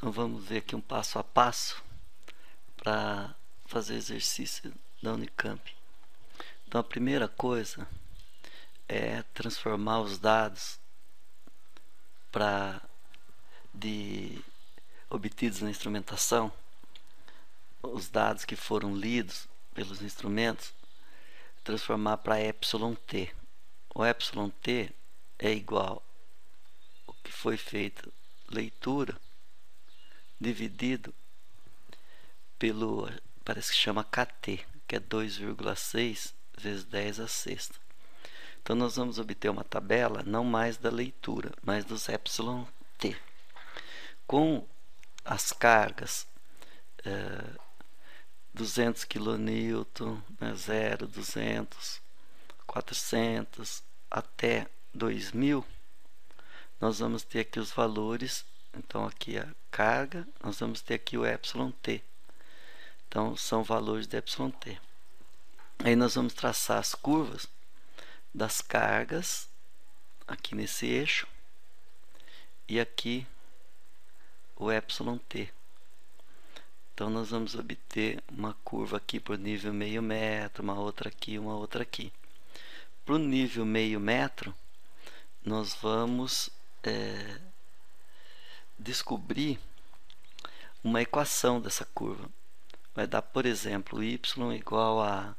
Então vamos ver aqui um passo a passo para fazer exercício da Unicamp. Então a primeira coisa é transformar os dados obtidos na instrumentação, os dados que foram lidos pelos instrumentos, transformar para εt. O εt é igual ao que foi feito leitura dividido pelo, parece que chama kt, que é 2,6 vezes 10 a sexta. Então nós vamos obter uma tabela não mais da leitura, mas dos εt. Com as cargas 200 kN, 0, 200, 400 até 2000, nós vamos ter aqui os valores. Então aqui a carga, nós vamos ter aqui o εt. Então são valores de εt. Aí nós vamos traçar as curvas das cargas aqui nesse eixo e aqui o εt. Então nós vamos obter uma curva aqui por nível meio metro, uma outra aqui, uma outra aqui. Para o nível meio metro, nós vamos descobrir uma equação dessa curva. Vai dar, por exemplo, y igual a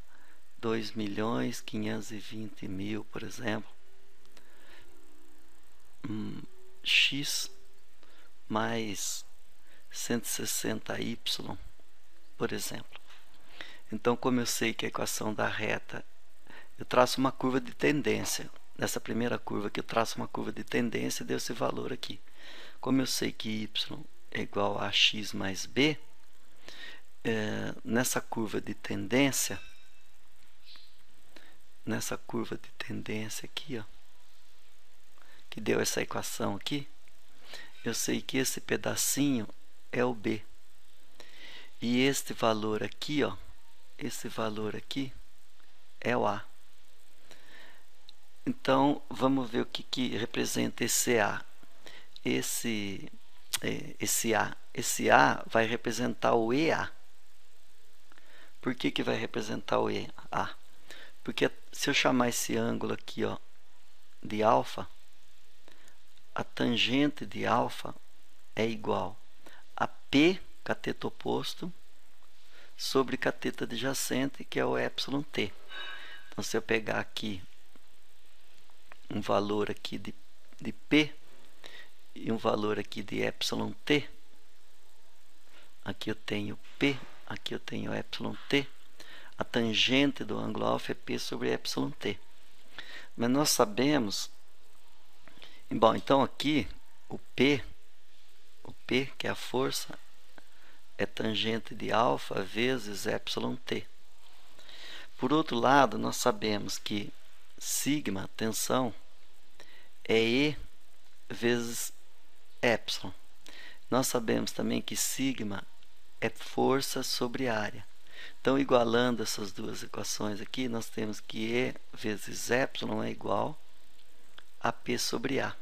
2.520.000, por exemplo, x mais 160y, por exemplo. Então, como eu sei que a equação da reta, eu traço uma curva de tendência. Nessa primeira curva aqui eu traço uma curva de tendência e deu esse valor aqui. Como eu sei que y é igual a x mais b, nessa curva de tendência aqui, ó, que deu essa equação aqui, eu sei que esse pedacinho é o b. E este valor aqui, ó, esse valor aqui é o a. Então, vamos ver o que representa esse a. Esse A vai representar o EA. Por que vai representar o EA? Porque se eu chamar esse ângulo aqui, ó, de alfa, a tangente de alfa é igual a P, cateto oposto, sobre cateto adjacente, que é o εt. Então, se eu pegar aqui um valor aqui de P e um valor aqui de εt, aqui eu tenho P, aqui eu tenho εt, a tangente do ângulo alfa é P sobre εt. Mas nós sabemos, bom, então aqui o P, que é a força, é tangente de alfa vezes εt. Por outro lado, nós sabemos que sigma, tensão, é E vezes ε. Nós sabemos também que sigma é força sobre área. Então, igualando essas duas equações aqui, nós temos que E vezes ε é igual a P sobre A.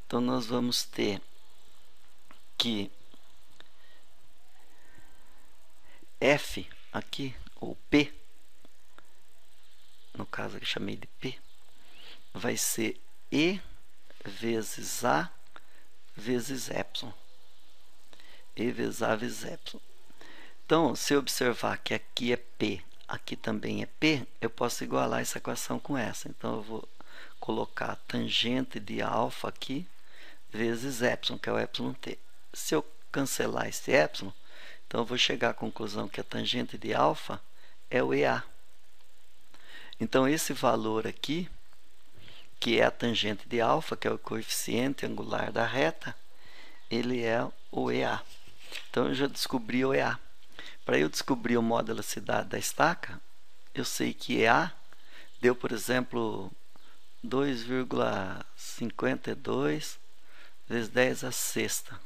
Então, nós vamos ter que F aqui, ou P, no caso aqui chamei de P, vai ser E vezes A vezes ε. E vezes A vezes ε. Então, se eu observar que aqui é P, aqui também é P, eu posso igualar essa equação com essa. Então, eu vou colocar a tangente de alfa aqui vezes ε, que é o εt. Se eu cancelar esse ε, então eu vou chegar à conclusão que a tangente de alfa é o EA. Então, esse valor aqui, que é a tangente de alfa, que é o coeficiente angular da reta, ele é o EA. Então, eu já descobri o EA. Para eu descobrir o modo de elasticidade da estaca, eu sei que EA deu, por exemplo, 2,52 vezes 10 a sexta.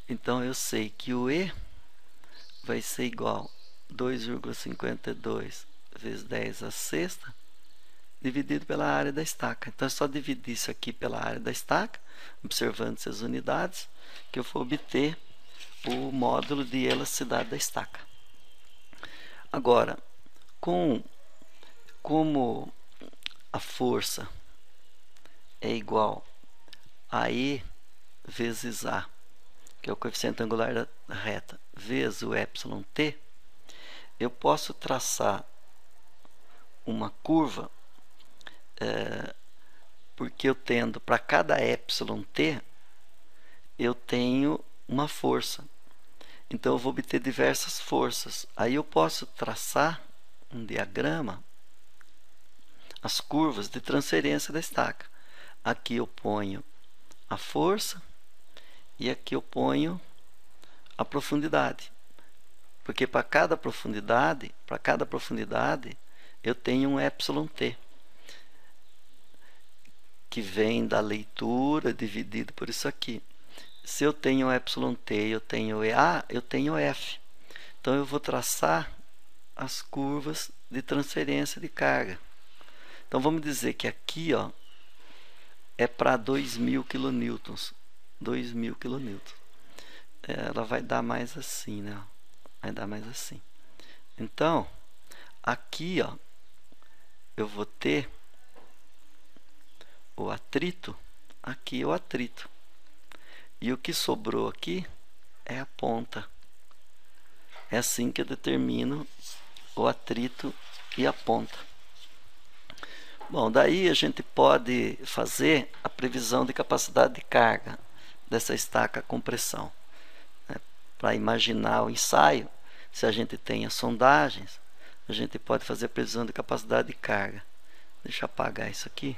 Então, eu sei que o E vai ser igual a 2,52 vezes 10 a sexta dividido pela área da estaca. Então é só dividir isso aqui pela área da estaca, observando essas unidades, que eu vou obter o módulo de elasticidade da estaca. Agora, como a força é igual a E vezes A, que é o coeficiente angular da reta, vezes o εt, eu posso traçar uma curva, porque eu tendo para cada εt, eu tenho uma força. Então eu vou obter diversas forças. Aí eu posso traçar um diagrama, as curvas de transferência da estaca. Aqui eu ponho a força e aqui eu ponho a profundidade. Porque para cada profundidade eu tenho um εt, que vem da leitura dividido por isso aqui. Se eu tenho εt e eu tenho EA, eu tenho F. Então eu vou traçar as curvas de transferência de carga. Então vamos dizer que aqui, ó, é para 2.000 kN. 2.000 kN. Ela vai dar mais assim, né? Vai dar mais assim. Então, aqui, ó, eu vou ter o atrito. Aqui é o atrito. E o que sobrou aqui é a ponta. É assim que eu determino o atrito e a ponta. Bom, daí a gente pode fazer a previsão de capacidade de carga dessa estaca com pressão. Para imaginar o ensaio, se a gente tem as sondagens, a gente pode fazer a previsão de capacidade de carga. Deixa eu apagar isso aqui.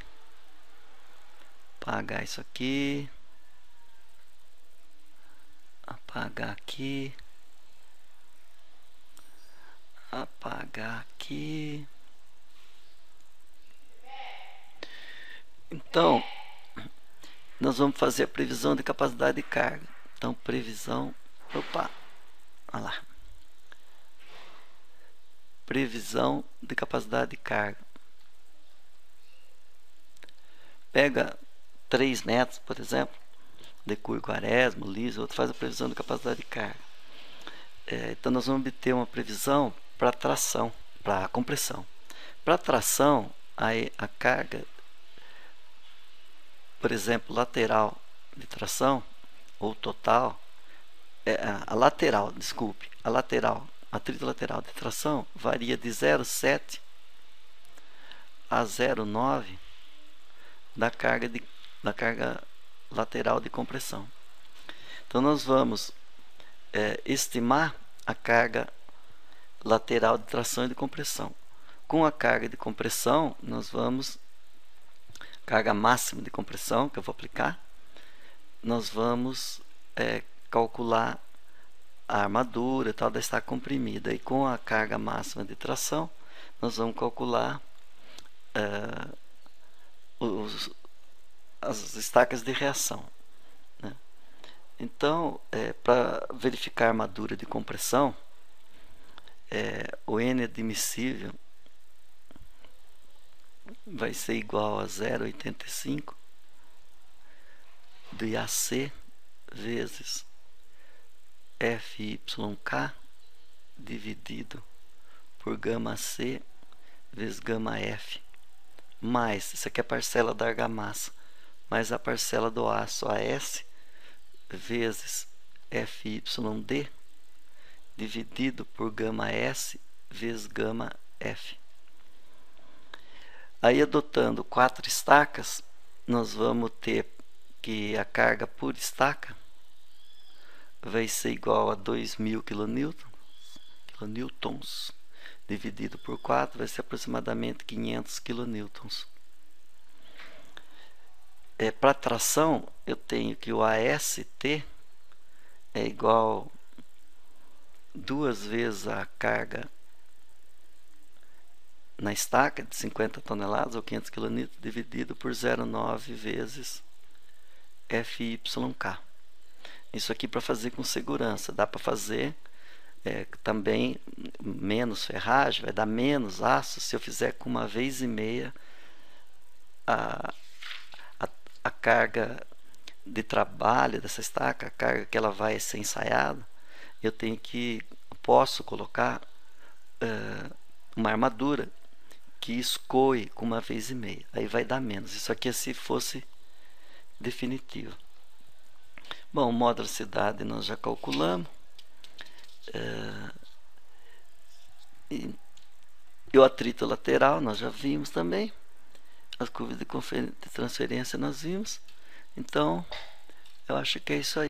Apagar isso aqui. Apagar aqui. Apagar aqui. Então, nós vamos fazer a previsão de capacidade de carga. Então, previsão... Opa! Olha lá. Previsão de capacidade de carga. Pega 3 metros, por exemplo, Decur, Quaresma, Liso, outro faz a previsão de capacidade de carga. Então, nós vamos obter uma previsão para tração, para compressão. Para tração, a carga, por exemplo, lateral de tração, ou total, atrito lateral de tração varia de 0,7 a 0,9 da carga lateral de compressão. Então nós vamos estimar a carga lateral de tração e de compressão. Com a carga de compressão, nós vamos, carga máxima de compressão que eu vou aplicar, nós vamos calcular a armadura e tal da estaca comprimida. E com a carga máxima de tração, nós vamos calcular as estacas de reação, né? Então, para verificar a armadura de compressão, o N admissível vai ser igual a 0,85 do IAC vezes FYK dividido por gama C vezes gama F, mais, isso aqui é a parcela da argamassa, mais a parcela do aço AS vezes FYD dividido por gama S vezes gama F. Aí, adotando 4 estacas, nós vamos ter que a carga por estaca vai ser igual a 2.000 kilonewtons dividido por 4 vai ser aproximadamente 500 kilonewtons. Para tração, eu tenho que o AST é igual 2 vezes a carga na estaca de 50 toneladas ou 500 kN dividido por 0,9 vezes FYK. Isso aqui para fazer com segurança. Dá para fazer também menos ferragem, vai dar menos aço se eu fizer com 1,5 vezes a, a carga de trabalho dessa estaca, a carga que ela vai ser ensaiada, eu posso colocar uma armadura que escoe com 1,5 vezes. Aí vai dar menos. Isso aqui é se fosse definitivo. Bom, modularidade nós já calculamos. E o atrito lateral nós já vimos também. As curvas de transferência nós vimos. Então, eu acho que é isso aí.